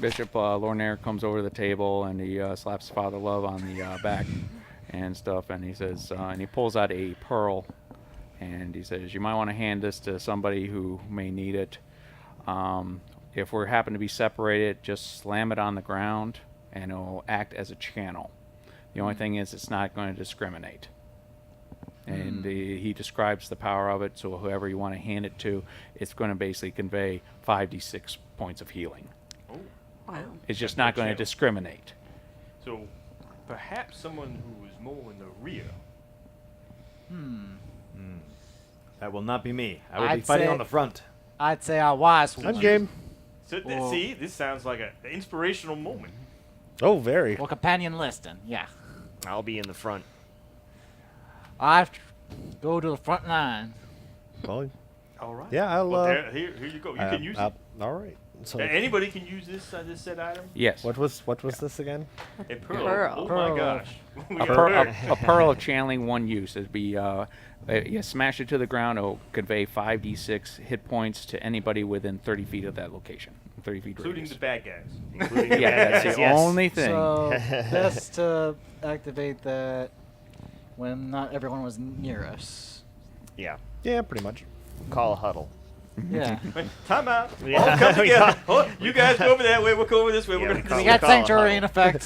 Bishop Lornaire comes over to the table and he slaps Father Love on the back and stuff, and he says, and he pulls out a pearl, and he says, you might want to hand this to somebody who may need it. If we happen to be separated, just slam it on the ground, and it'll act as a channel. The only thing is, it's not going to discriminate. And he describes the power of it, so whoever you want to hand it to, it's going to basically convey 5d6 points of healing. Oh, Wow. It's just not going to discriminate. so perhaps someone who is more in the rear. That will not be me. I will be I'd fighting say- on the front. I'd say our wise I'm one. game. So Well- see, this sounds like an inspirational moment. Oh, very. Or companion listing, yeah. I'll be in the front. I go to the front line. Well, All right. yeah, I'll. Well, here you go. You can use it. All right. So, Anybody can use this said item. Yes. what was this again? A pearl. Pearl. Oh Pearl. my gosh. We A, got a pearl of channeling, one use. It'd be you smash it to the ground. It'll convey 5d6 hit points to anybody within 30 feet of that location. 30 feet including radius. the bad guys. Including the Yeah, bad that's the guys, yes. only thing. So best to activate that when not everyone was near us. Yeah. Yeah, pretty much. Call a huddle. Yeah. Wait, time out. Yeah. All come together. You guys go over that way. We'll go over this way. Yeah, We're we gonna. call We it- got call a sanctuary in huddle. effect.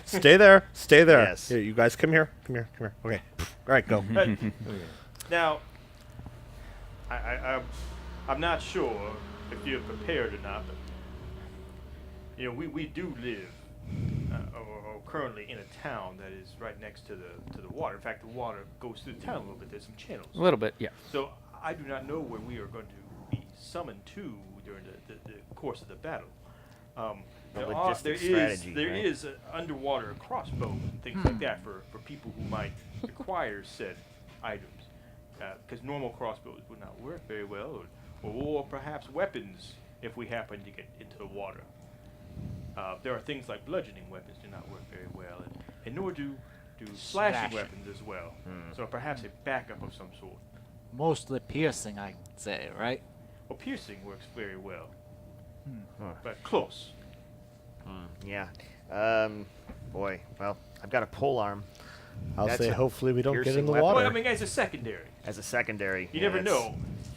Stay there. Stay there. Yes. Here, you guys come here. Come here. Okay. All right, go. Now, I'm not sure if you're prepared or not, but we do live or currently in a town that is right next to the water. In fact, the water goes through the town a little bit. There's some channels. A little bit, yeah. So I do not know where we are going to be summoned to during the course of the battle. The There logistic strategy, right? is an underwater crossbow and things like that for people who might require said items. Because normal crossbows would not work very well, or perhaps weapons if we happen to get into the water. There are things like bludgeoning weapons do not work very well, and nor do slashing Slashing. weapons as well. So perhaps a backup of some sort. Mostly piercing, I'd say, right? Well, piercing works very well, Huh. but close. Yeah. Boy, well, I've got a pole arm I'll That's say a hopefully we don't get piercing in the weapon. Well, water. I mean, as a secondary, as a secondary. you Yeah, never that's- know.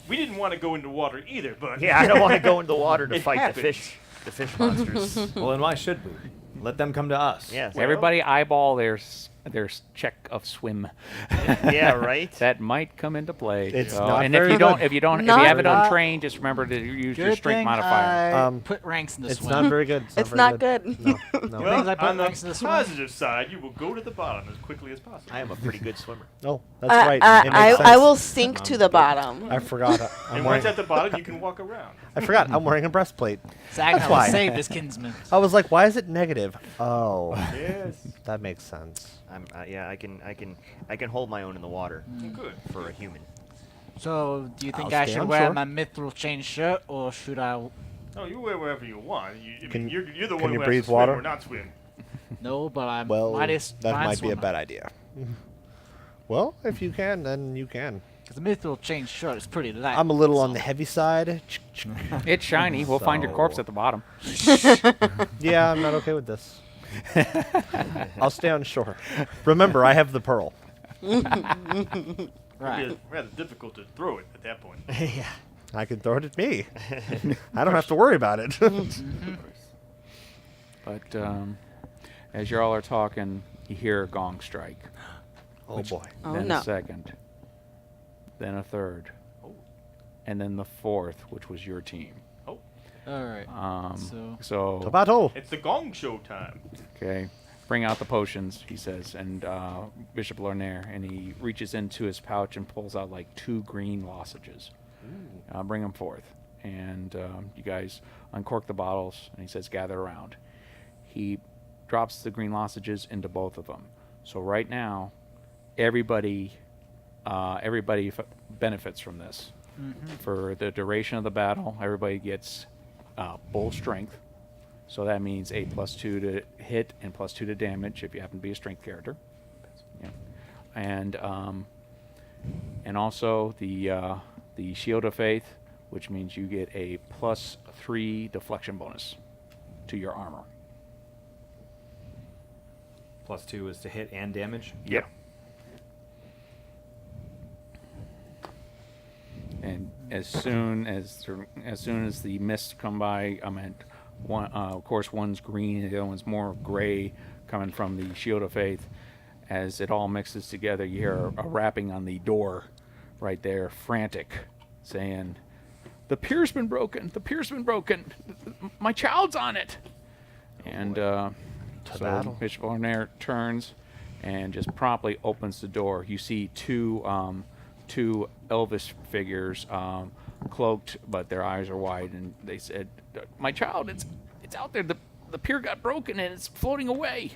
We didn't want to go into water either, but Yeah, I don't want to go into the water to It fight happens. the fish monsters. Well, then why should we? Let them come to us. Yeah. Everybody eyeball their check of swim. Yeah, right? That might come into play. It's So- not and very if you don't, good. if you Not have it very- untrained, just remember to use your Good strength thing modifier. I Um, put ranks in the It's swim. not very good. It's very not good. No. well, things I put on the next to the swim. positive side, you will go to the bottom as quickly as possible. I am a pretty good swimmer. Oh, that's right. It makes I sense. will sink to the bottom. I forgot. I'm and wearing, once at the bottom, you can walk around. I forgot. I'm wearing a breastplate. Saginaw why. saved his kinsman. I was like, why is it negative? Oh, Yes. that makes sense. Yeah, I can hold my own in the water Good. for a human. So, do you think I'll I stay should on wear shore. my mithril chain shirt, or should I? No, you wear wherever you want. I Can- mean, you're the can one you who breathe has to swim water? or not swim. No, but I'm Well, mightiest that fine might be a swimmer. bad idea. Well, if you can, then you can. Because the mithril chain shirt is pretty light. I'm a little on the heavy side. It's shiny. We'll find your corpse So- at the bottom. Yeah, I'm not okay with this. I'll stay on shore. Remember, I have the pearl. Right. It'd be rather difficult to throw it at that point. Yeah. I can throw it at me. I don't have to worry about it. But as you all are talking, you hear a gong strike. Oh boy. Oh Then no. a second. Then a third. Oh. And then the fourth, which was your team. Oh, All right. So So To battle. it's the gong show time. okay, bring out the potions, he says, and Bishop Lornaire, and he reaches into his pouch and pulls out like 2 green lozenges. Bring them forth, and you guys uncork the bottles, and he says, gather around. He drops the green lozenges into both of them. So right now, everybody benefits from this. For the duration of the battle, everybody gets bull strength. So that means a +2 to hit and +2 to damage if you happen to be a strength character. Yeah. And also the Shield of Faith, which means you get a +3 deflection bonus. to your armor. +2 is to hit and damage. Yep. And as soon as the mists come by, one, of course, one's green, the other one's more gray, coming from the Shield of Faith. As it all mixes together, you hear a rapping on the door, right there, frantic, saying, "The pier's been broken. The pier's been broken. My child's on it." And so battle. Bishop Ornair turns and just promptly opens the door. You see two elvish figures, cloaked, but their eyes are wide, and they said, "My child, it's out there. The pier got broken and it's floating away."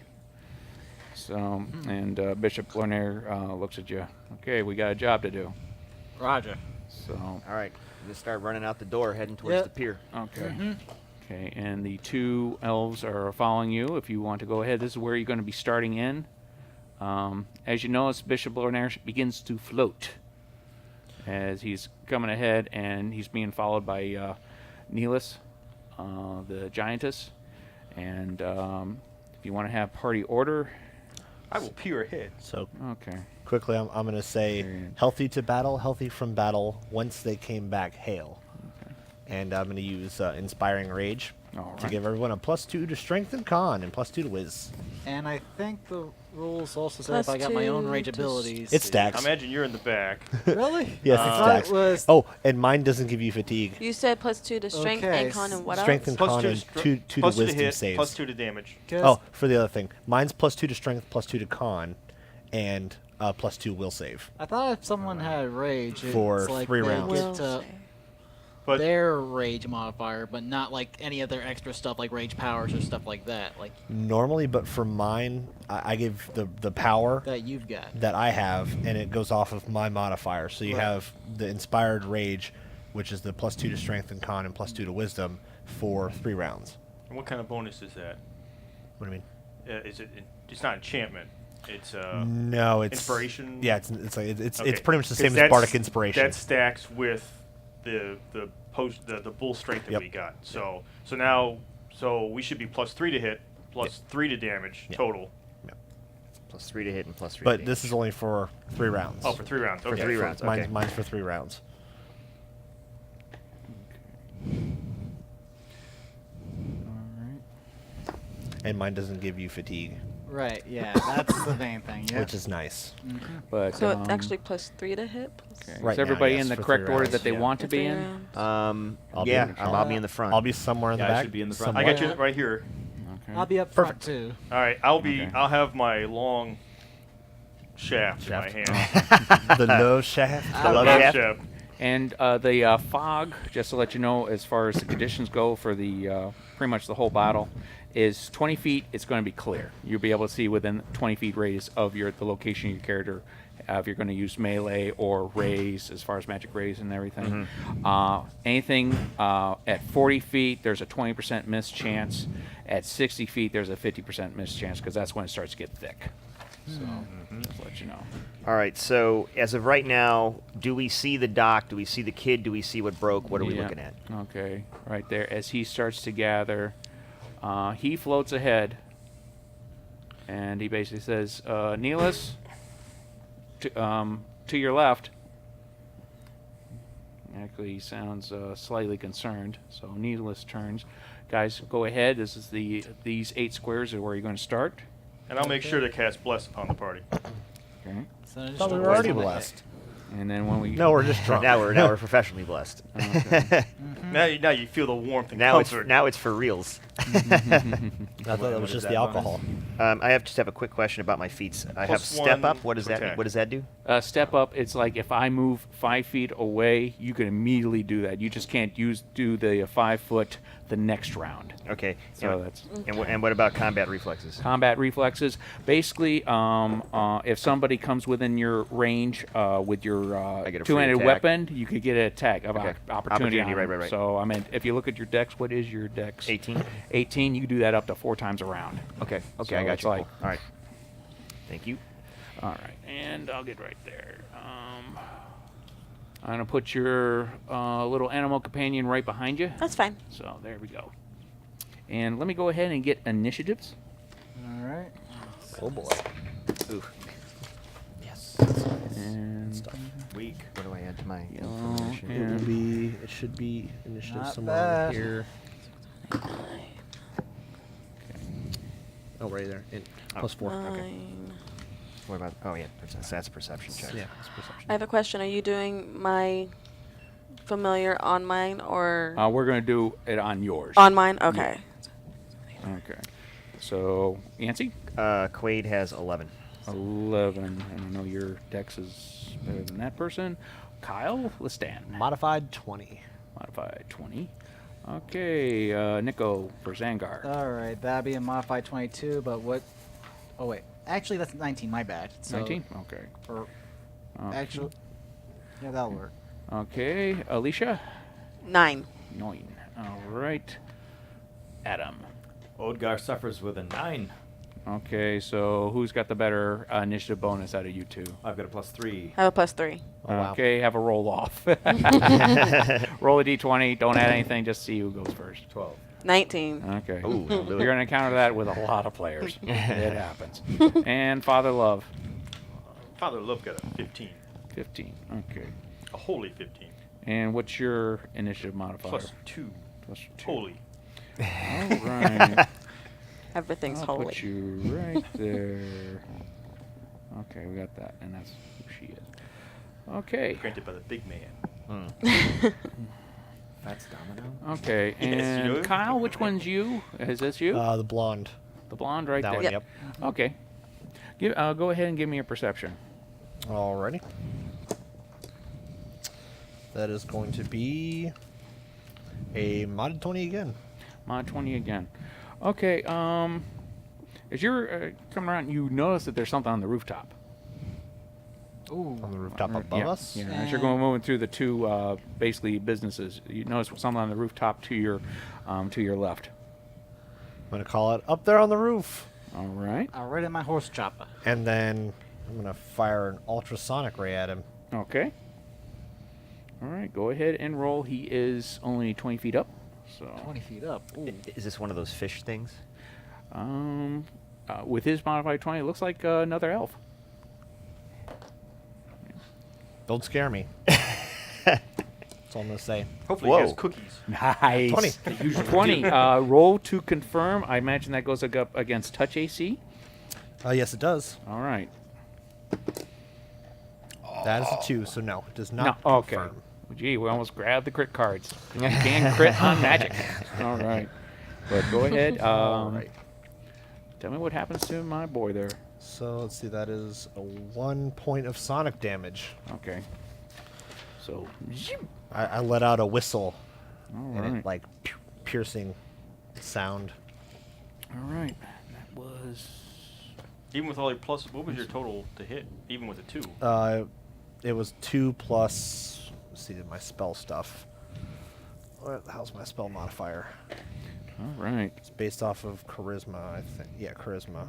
So, and Bishop Ornair looks at you. "Okay, we got a job to do." Roger. So, All right. Just start running out the door, heading towards Yep. the pier. okay. Okay, and the two elves are following you. If you want to go ahead, this is where you're going to be starting in. As you notice, Bishop Ornair begins to float as he's coming ahead, and he's being followed by Neelis, the giantess. And if you want to have party order, I will peer ahead. So okay. quickly, I'm going to say Very- healthy to battle, healthy from battle. Once they came back, hail. And I'm going to use Inspiring Rage All to right. give everyone a +2 to Strength and Con and +2 to Wiz. And I think the rules also say if Plus I got my own 2 rage to abilities. It I stacks. imagine you're in the back. Really? Yes, I it thought stacks. it was. Oh, and mine doesn't give you fatigue. You said +2 to strength Okay, and con and what Strength else? and Con and str- 2 to plus 2 to Wisdom hit, saves. plus 2 to damage. 'Cause Oh, for the other thing, mine's +2 to Strength, +2 to Con, and +2 will save. I thought if someone had rage, it's For like 3 they rounds. get Will to save. But their rage modifier, but not like any other extra stuff like rage powers or stuff like that, like Normally, but for mine, I give the power that you've got. that I have, and it goes off of my modifier. So you Right. have the Inspired Rage, which is the +2 to Strength and Con and +2 to Wisdom for 3 rounds. what kind of bonus is that? What do you mean? Is it? It's not enchantment. It's No, it's inspiration? Yeah, it's like it's okay. pretty much the 'Cause same as that's- Bardic Inspiration. That stacks with the bull strength that Yep. we got. So now we should be +3 to hit, +3 to damage Yep. total. +3 to hit and +3 to But damage. this is only for 3 rounds. Oh, for 3 rounds. For Okay. 3 rounds. Mine's, Okay. mine's for 3 rounds. And mine doesn't give you fatigue, Right, yeah, that's the main thing. Yeah. which is nice. But So it's actually +3 to hit. okay. Right is now, everybody yes, in the for correct 3 order rounds, that they yeah. want to be 3 in? rounds. I'll be in Yeah, the I'll be in the front. I'll be somewhere in the Yeah, I back. should be in the front. I somewhere. got you right here. Okay. I'll be up front too. All right, I'll be. Okay. I'll have my long shaft in my Shaft. hand. The nose shaft. I love Long shaft. And the fog, just to let you know, as far as the conditions go for the pretty much the whole battle, is 20 feet. It's going to be clear. You'll be able to see within 20 feet radius of the location of your character. If you're going to use melee or raise, as far as magic raise and everything. Anything at 40 feet, there's a 20% miss chance. At 60 feet, there's a 50% miss chance, because that's when it starts to get thick. So, just to let you know. All right. So as of right now, do we see the dock? Do we see the kid? Do we see what broke? What are we Yeah. looking at? Okay, right there. As he starts to gather, he floats ahead, and he basically says, "Neelis, to your left." Actually, he sounds slightly concerned. So Neelis turns. Guys, go ahead. This is these 8 squares are where you're going to start. And I'll make sure to cast Bless upon the party. Okay. So just Thought we were wait already till I- blessed. And then when we No, we're just drunk. Now we're professionally blessed. Now you feel the warmth and now comfort. it's for reals. I thought that What was is just that the bonus? alcohol. I just have a quick question about my feats. I have Plus step 1 up. What does to that? attack. What does that do? step up, it's like if I move 5 feet away, you can immediately do that. You just can't do the 5 foot the next round. Okay. So that's And what about combat reflexes? combat reflexes. Basically, if somebody comes within your range with your I get a free two-handed attack. weapon, you could get an attack of Okay. opportunity. on Opportunity, them. right. So I mean, if you look at your dex, what is your dex? 18. 18. You can do that up to 4 times a round. Okay. Okay. So I got it's you. like- Cool. All right. Thank you. All right, and I'll get right there. I'm gonna put your little animal companion right behind you. That's fine. So there we go. And let me go ahead and get initiatives. All right. Oh boy. Ooh. Yes. And Weak. What do I add to my yellow, information? It will and be. It should be initiative Not somewhere bad. here. Oh, right there. +4. Okay. 9. What about? Oh yeah, that's a perception check. Yeah, it's perception. I have a question. Are you doing my familiar on mine or we're going to do it on yours. on mine? Okay. Okay. So, Yancy? Quaid has 11. 11. And I know your dex is better than that person. Kyle, Listan. Modified 20. Modified 20. Okay, Nico for Zangar. All right, that'd be a modified 22, but what? Oh wait, actually that's 19. My bad. So 19? Okay. For Okay. actual, yeah, that'll work. Okay, Alicia? 9. 9. All right. Adam. Odgar suffers with a 9. Okay, so who's got the better initiative bonus out of you two? I've got a +3. I have a +3. Oh, wow. Okay, have a roll off. Roll a d20. Don't add anything. Just see who goes first. 12. 19. Okay. Ooh, that'll do You're it. going to encounter that with a lot of players. It happens. And Father Love. Father Love got a 15. 15. Okay. A holy 15. And what's your initiative modifier? +2. Plus 2. Holy. All right. Everything's I'll holy. put you right there. Okay, we got that. And that's who she is. Okay. Granted by the big man. That's Domino. Okay. Yes, And you know. Kyle, which one's you? Is this you? The blonde. The blonde right That there. one. Yep. Okay. Go ahead and give me a perception. Alrighty. That is going to be a modded 20 again. Mod 20 again. Okay, as you're coming around, you notice that there's something on the rooftop. Ooh. On the rooftop Right, above yeah, us. Yeah, as you're going moving through the two basically businesses, you notice something on the rooftop to your left. I'm going to call it up there on the roof. All right. I'll ride in my horse chopper. And then I'm going to fire an ultrasonic ray at him. Okay. All right, go ahead and roll. He is only 20 feet up. So 20 feet up. Ooh. Is this one of those fish things? with his modified 20, it looks like another elf. Don't scare me. That's all I'm going to say. Hopefully Whoa. he has cookies. Nice. 20. 20. Roll to confirm. I imagine that goes up against touch AC. Yes, it does. All right. That is a 2, so no, it does not No, okay. confirm. Gee, we almost grabbed the crit cards. You can crit on magic. All right. But go ahead. All right. Tell me what happens to my boy there. So let's see, that is a 1 point of sonic damage. Okay. So, I let out a whistle, all and right. it like piercing sound. All right. That was. Even with all your plus, what was your total to hit? Even with a 2. It was 2 plus. Let's see my spell stuff. What the hell's my spell modifier? All right. It's based off of charisma, I think. Yeah, charisma.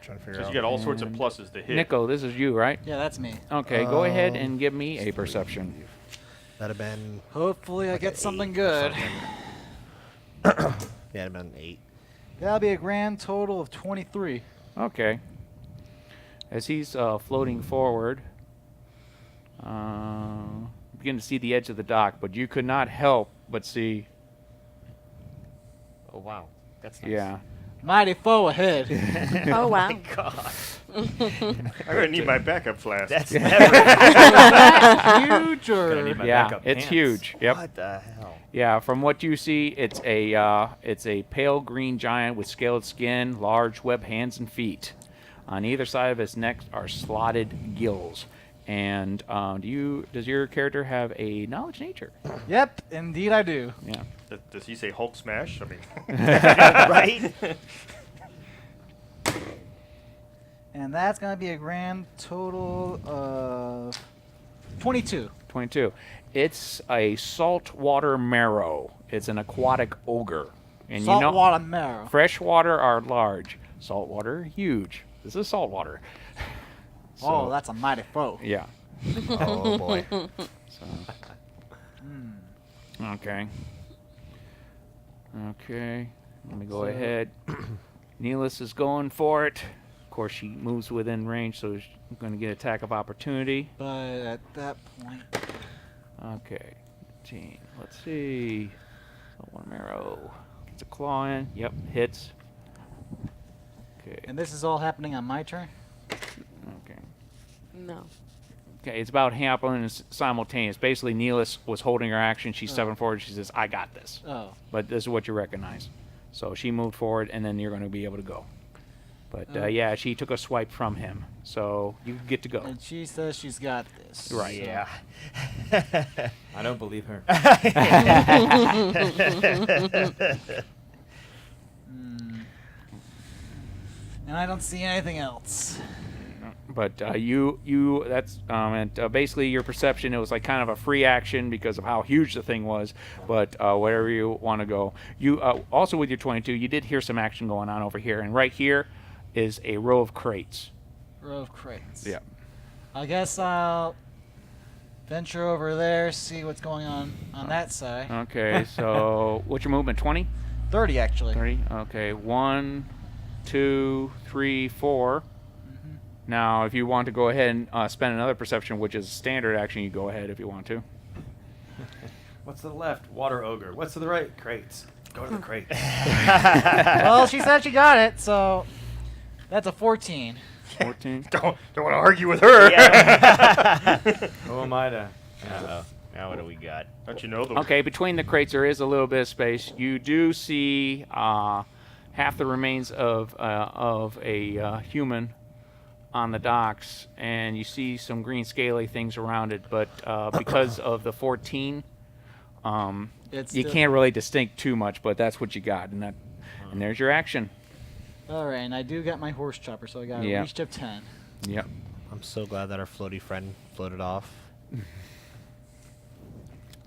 Trying to figure So out. you got all sorts of And pluses to hit. Nico, this is you, right? Yeah, that's me. Okay, go ahead and give me a perception. That'd have been. Hopefully I get something good. Yeah, it'd have been 8. That'll be a grand total of 23. Okay. As he's floating forward, begin to see the edge of the dock, but you could not help but see. Oh wow, that's nice. Yeah. Mighty foe ahead. Oh, wow. God, I'm gonna need my backup flask. that's Huge Gonna need my Yeah, backup it's pants. huge. Yep. what the hell? Yeah, from what you see, it's a pale green giant with scaled skin, large webbed hands and feet. On either side of its neck are slotted gills. And does your character have a knowledge nature? Yep, indeed I do. Yeah. Does he say Hulk smash? I mean, Right? And that's going to be a grand total of 22. 22. It's a saltwater marrow. It's an aquatic ogre. And Saltwater marrow. freshwater are large, saltwater huge. This is saltwater. Oh, So, that's a mighty foe. yeah. Oh boy. So, okay. Okay. Let me go So- ahead. Neelis is going for it. Of course, she moves within range, so she's going to get attack of opportunity. But at that point, Okay. 15. Let's see. So one arrow. Gets a claw in. Yep, hits. Okay. and this is all happening on my turn. Okay. No. Okay, it's about happening simultaneous. Basically, Neelis was holding her action. She's Oh. stepping forward. She says, I got this. Oh, But this is what you recognize. So she moved forward, and then you're going to be able to go. But Okay. yeah, she took a swipe from him. So you get to go. and she says she's got this. Right. so- Yeah. I don't believe her. Mm. And I don't see anything else. But basically your perception. It was like kind of a free action because of how huge the thing was. But wherever you want to go, you also with your 22, you did hear some action going on over here, and right here is a row of crates. Row of crates. Yeah. I guess I'll venture over there, see what's going on that side. Okay. So what's your movement? 20, 30 actually. 30. Okay. 1, 2, 3, 4. Mhm. Now, if you want to go ahead and spend another perception, which is a standard action, you go ahead if you want to. What's to the left? Water ogre. What's to the right? Crates. Go to the crate. Well, she said she got it, so that's a 14. 14. Don't want to argue with her. Who am I to? Now what do we got? Don't you know the Okay, between the crates there is a little bit of space. You do see half the remains of a human on the docks, and you see some green scaly things around it. But because of the 14, It's you still- can't really distinct too much. But that's what you got, and there's your action. All right, and I do got my horse chopper, so I got Yeah. a reach of 10. Yep. I'm so glad that our floaty friend floated off.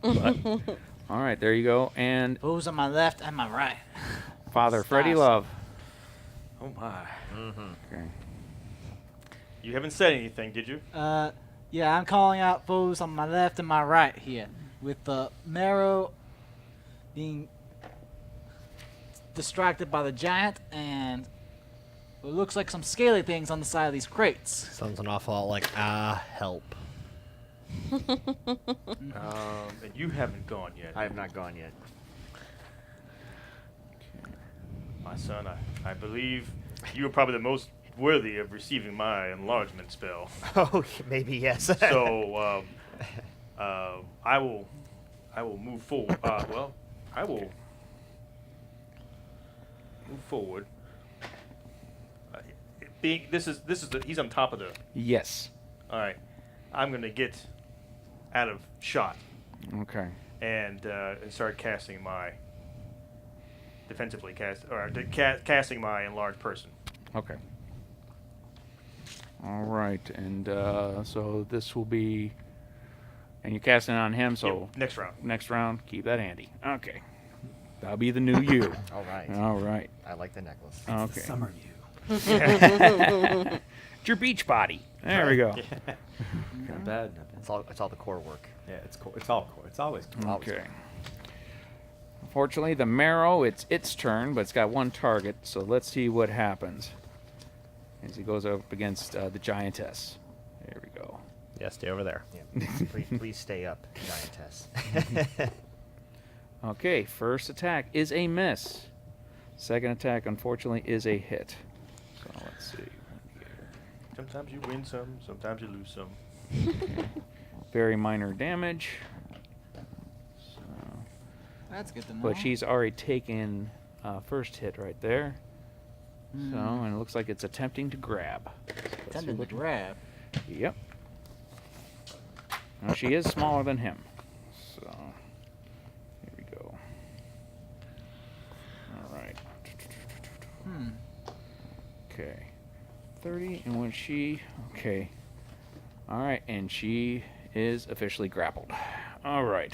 All right, there you go. And Who's on my left and my right? Father Freddie Stars. Love. Oh my. Okay. You haven't said anything, did you? Yeah, I'm calling out foes on my left and my right here, with the marrow being distracted by the giant and it looks like some scaly things on the side of these crates. Sounds an awful lot like help. And you haven't gone yet. I have not gone yet. My son, I believe you are probably the most worthy of receiving my enlargement spell. Oh, maybe yes. So, I will move forward. I will move forward. He's on top of the. Yes. All right, I'm gonna get out of shot Okay. and start casting my casting my enlarged person. Okay. All right, and so this will be, and you're casting it on him. So Yep, next round. next round, keep that handy. Okay. That'll be the new you. All right. All right. I like the necklace. Okay. Summer you. It's your beach body. There we go. Not bad. Not bad. It's all the core work. Yeah, it's core. It's all core. It's always core. Okay. Unfortunately, the marrow, it's its turn, but it's got one target. So let's see what happens as he goes up against the giantess. There we go. Yeah, stay over there. Yeah. Please stay up, giantess. Okay, first attack is a miss. Second attack, unfortunately, is a hit. So let's see. Sometimes you win some, sometimes you lose some. Very minor damage. So, That's good to know. but she's already taken first hit right there. So, and it looks like it's attempting to grab. So let's see Tended to what- grab. Yep. Now, she is smaller than him. So, here we go. All right. Hmm. Okay. 30, and when she... Okay. All right, and she is officially grappled. All right.